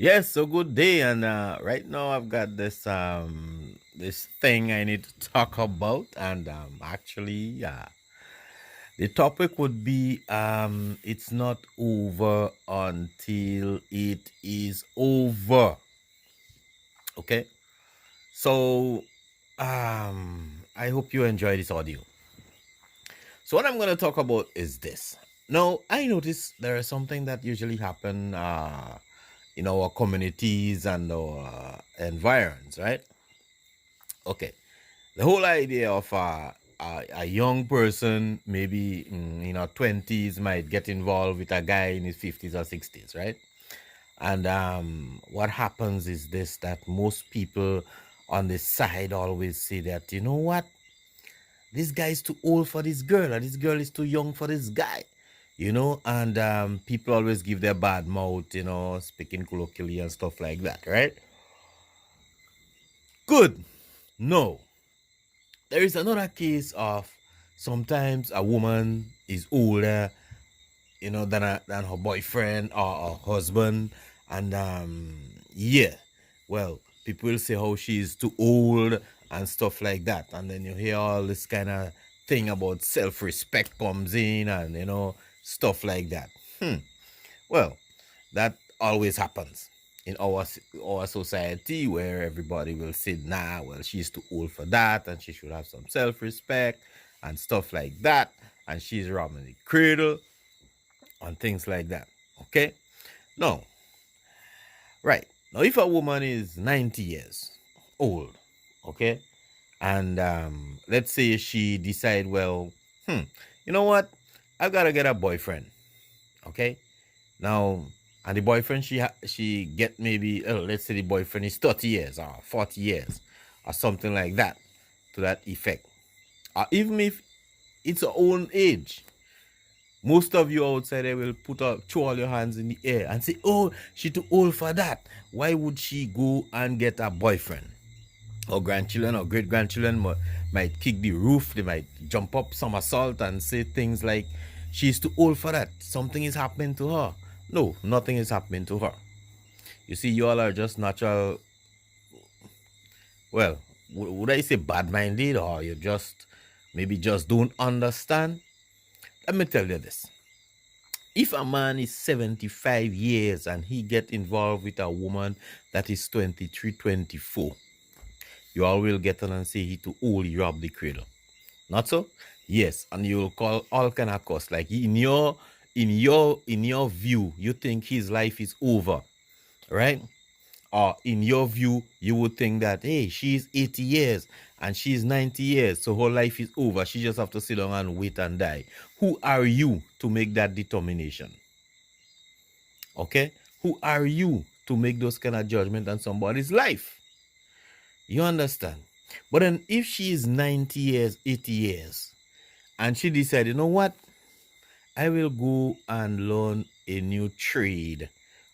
Yes, so good day, and right now I've got this thing I need to talk about, and actually, the topic would be it's not over until it is over. Okay, so I hope you enjoy this audio. So what I'm going to talk about is this. Now I notice there is something that usually happen in our communities and our environs, right? Okay, the whole idea of a young person, maybe in our 20s, might get involved with a guy in his 50s or 60s, right? And what happens is this, that most people on the side always say that, you know what, this guy is too old for this girl, or this girl is too young for this guy, and people always give their bad mouth, speaking colloquially and stuff like that, right? Good. No, there is another case of sometimes a woman is older, than her boyfriend or her husband, and yeah, well, people will say how she's too old and stuff like that, and then you hear all this kind of thing about self-respect comes in, and stuff like that. Well, that always happens in our society, where everybody will say, nah, well, she's too old for that, and she should have some self-respect and stuff like that, and she's robbing the cradle and things like that. Okay? No. Right. Now, if a woman is 90 years old, okay, and let's say she decide, well, you know what? I've got to get a boyfriend. Okay? Now, and the boyfriend she get, maybe, let's say the boyfriend is 30 years or 40 years or something like that, to that effect. Or even if it's her own age, most of you outside there will throw all your hands in the air and say, oh, she too old for that. Why would she go and get a boyfriend? Or grandchildren or great grandchildren might kick the roof. They might jump up somersault and say things like, she's too old for that. Something is happening to her. No, nothing is happening to her. You see, you all are just natural, well, would I say bad minded, or you just maybe just don't understand? Let me tell you this. If a man is 75 years and he get involved with a woman that is 23, 24, you all will get on and say he too old, he robbed the cradle. Not so? Yes, and you'll call all kind of costs. Like in your view, you think his life is over, right? Or in your view, you would think that, hey, she's 80 years and she's 90 years, so her life is over. She just have to sit down and wait and die. Who are you to make that determination? Okay? Who are you to make those kind of judgment on somebody's life? You understand? But then if she is 90 years, 80 years, and she decided, you know what? I will go and learn a new trade.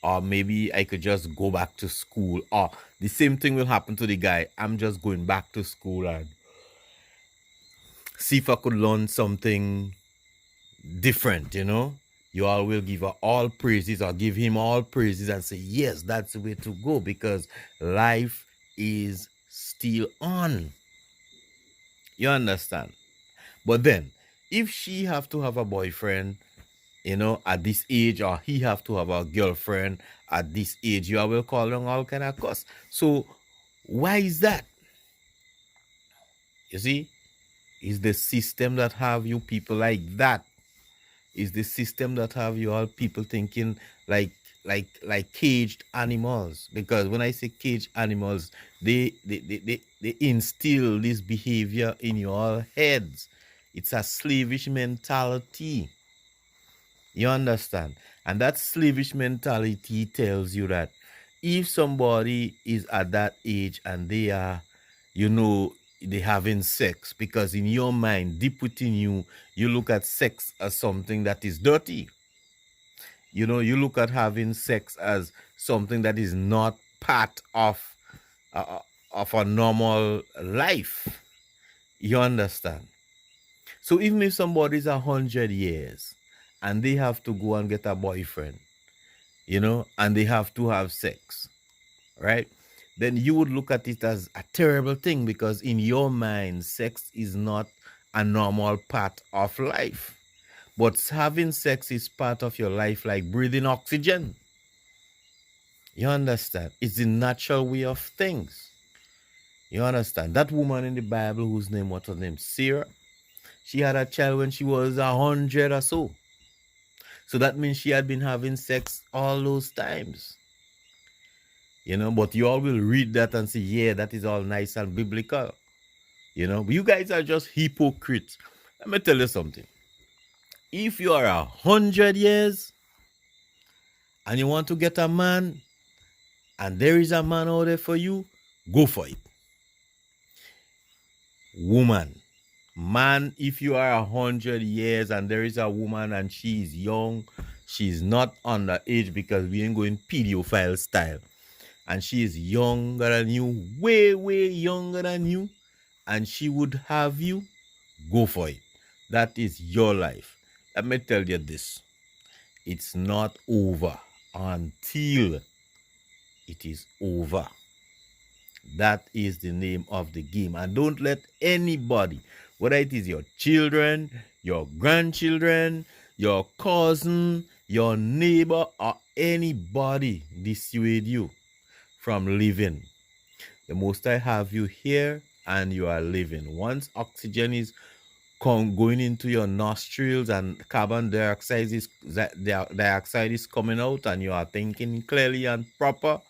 Or maybe I could just go back to school. Or the same thing will happen to the guy. I'm just going back to school and see if I could learn something different, You all will give her all praises, or give him all praises, and say, yes, that's the way to go, because life is still on. You understand? But then, if she have to have a boyfriend, at this age, or he have to have a girlfriend at this age, you will call them all kind of cuss. So why is that? You see, is the system that have you people like that. Is the system that have you all people thinking like caged animals. Because when I say caged animals, they instill this behavior in your heads. It's a slavish mentality. You understand? And that slavish mentality tells you that if somebody is at that age and they are, they having sex, because in your mind, deep within you, you look at sex as something that is dirty. You look at having sex as something that is not part uh, of a normal life. You understand? So even if somebody's 100 years and they have to go and get a boyfriend, and they have to have sex, right? Then you would look at it as a terrible thing because in your mind, sex is not a normal part of life. But having sex is part of your life, like breathing oxygen. You understand? It's the natural way of things. You understand? That woman in the Bible whose name, what's her name? Sarah. She had a child when she was 100 or so. So that means she had been having sex all those times. But you all will read that and say, yeah, that is all nice and biblical. But you guys are just hypocrites. Let me tell you something. If you are 100 years and you want to get a man and there is a man out there for you, go for it. Woman, man, if you are 100 years and there is a woman and she is young, she's not underage because we ain't going pedophile style, and she is younger than you, way, way younger than you, and she would have you, go for it. That is your life. Let me tell you this. It's not over until it is over. That is the name of the game. And don't let anybody, whether it is your children, your grandchildren, your cousin, your neighbor, or anybody dissuade you from living. The Most High have you here and you are living. Once oxygen is going into your nostrils and carbon dioxide is coming out and you are thinking clearly and proper,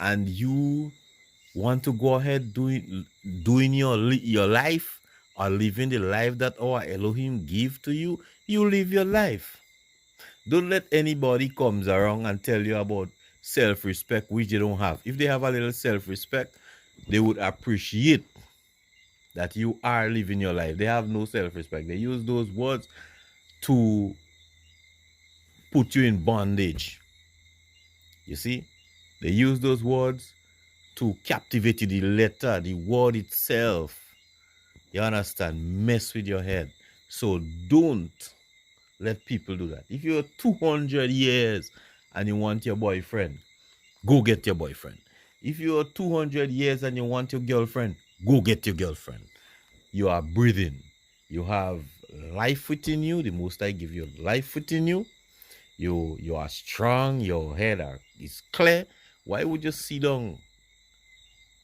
and you want to go ahead doing your life or living the life that our Elohim give to you, you live your life. Don't let anybody comes around and tell you about self-respect, which they don't have. If they have a little self-respect, they would appreciate that you are living your life. They have no self-respect. They use those words to put you in bondage. You see? They use those words to captivate you. The letter, the word itself. You understand? Mess with your head. So don't let people do that. If you're 200 years and you want your boyfriend, go get your boyfriend. If you're 200 years and you want your girlfriend, go get your girlfriend. You are breathing. You have life within you. The Most High give you life within you. You are strong. Your head is clear. Why would you sit down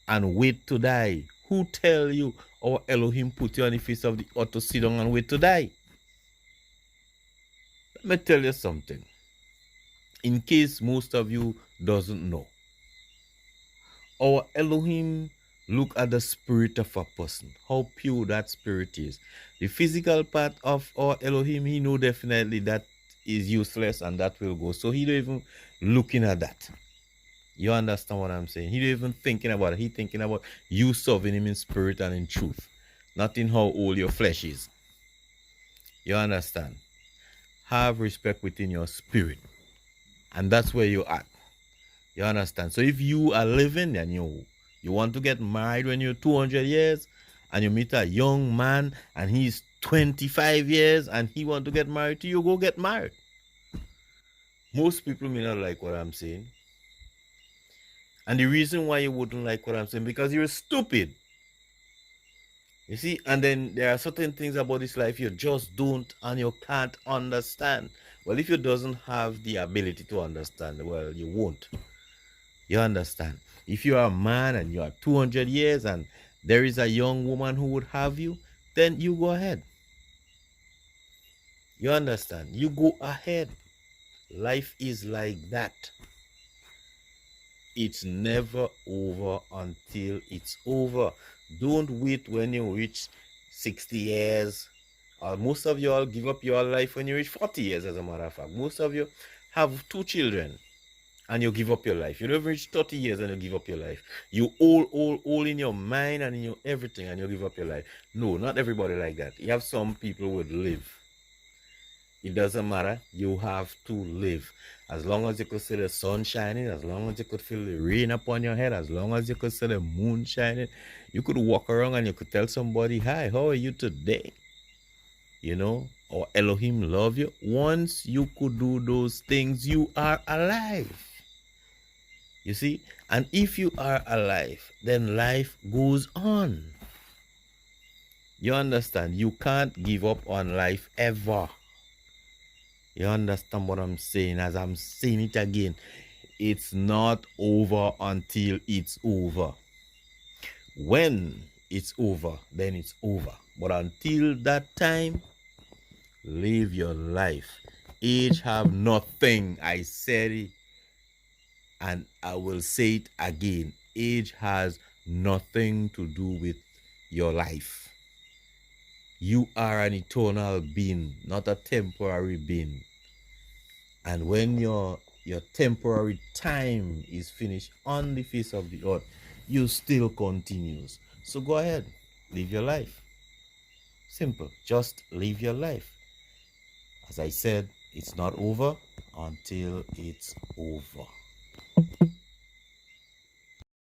and wait to die? Who tell you our Elohim put you on the face of the earth to sit down and wait to die? Let me tell you something. In case most of you doesn't know, our Elohim look at the spirit of a person, how pure that spirit is. The physical part of our Elohim, he know definitely that is useless and that will go. So he don't even looking at that. You understand what I'm saying? He don't even thinking about it. He thinking about you serving him in spirit and in truth, not in how old your flesh is. You understand? Have respect within your spirit. And that's where you're at. You understand? So if you are living and you want to get married when you're 200 years and you meet a young man and he's 25 years and he want to get married to you, go get married. Most people may not like what I'm saying. And the reason why you wouldn't like what I'm saying, because you're stupid. You see, and then there are certain things about this life you just don't and you can't understand. Well, if you doesn't have the ability to understand, well, you won't. You understand? If you are a man and you are 200 years and there is a young woman who would have you, then you go ahead. You understand? You go ahead. Life is like that. It's never over until it's over. Don't wait when you reach 60 years. Most of you all give up your life when you reach 40 years, as a matter of fact. Most of you have 2 children and you give up your life. You never reach 30 years and you give up your life. You all in your mind and in your everything and you give up your life. No, not everybody like that. You have some people who would live. It doesn't matter. You have to live. As long as you could see the sun shining, as long as you could feel the rain upon your head, as long as you could see the moon shining, you could walk around and you could tell somebody, hi, how are you today? or Elohim love you. Once you could do those things, you are alive. You see? And if you are alive, then life goes on. You understand? You can't give up on life ever. You understand what I'm saying? As I'm saying it again, it's not over until it's over. When it's over, then it's over. But until that time, live your life. Age have nothing. I said it, and I will say it again. Age has nothing to do with your life. You are an eternal being, not a temporary being. And when your temporary time is finished on the face of the earth, you still continues. So go ahead, live your life. Simple. Just live your life. As I said, it's not over until it's over.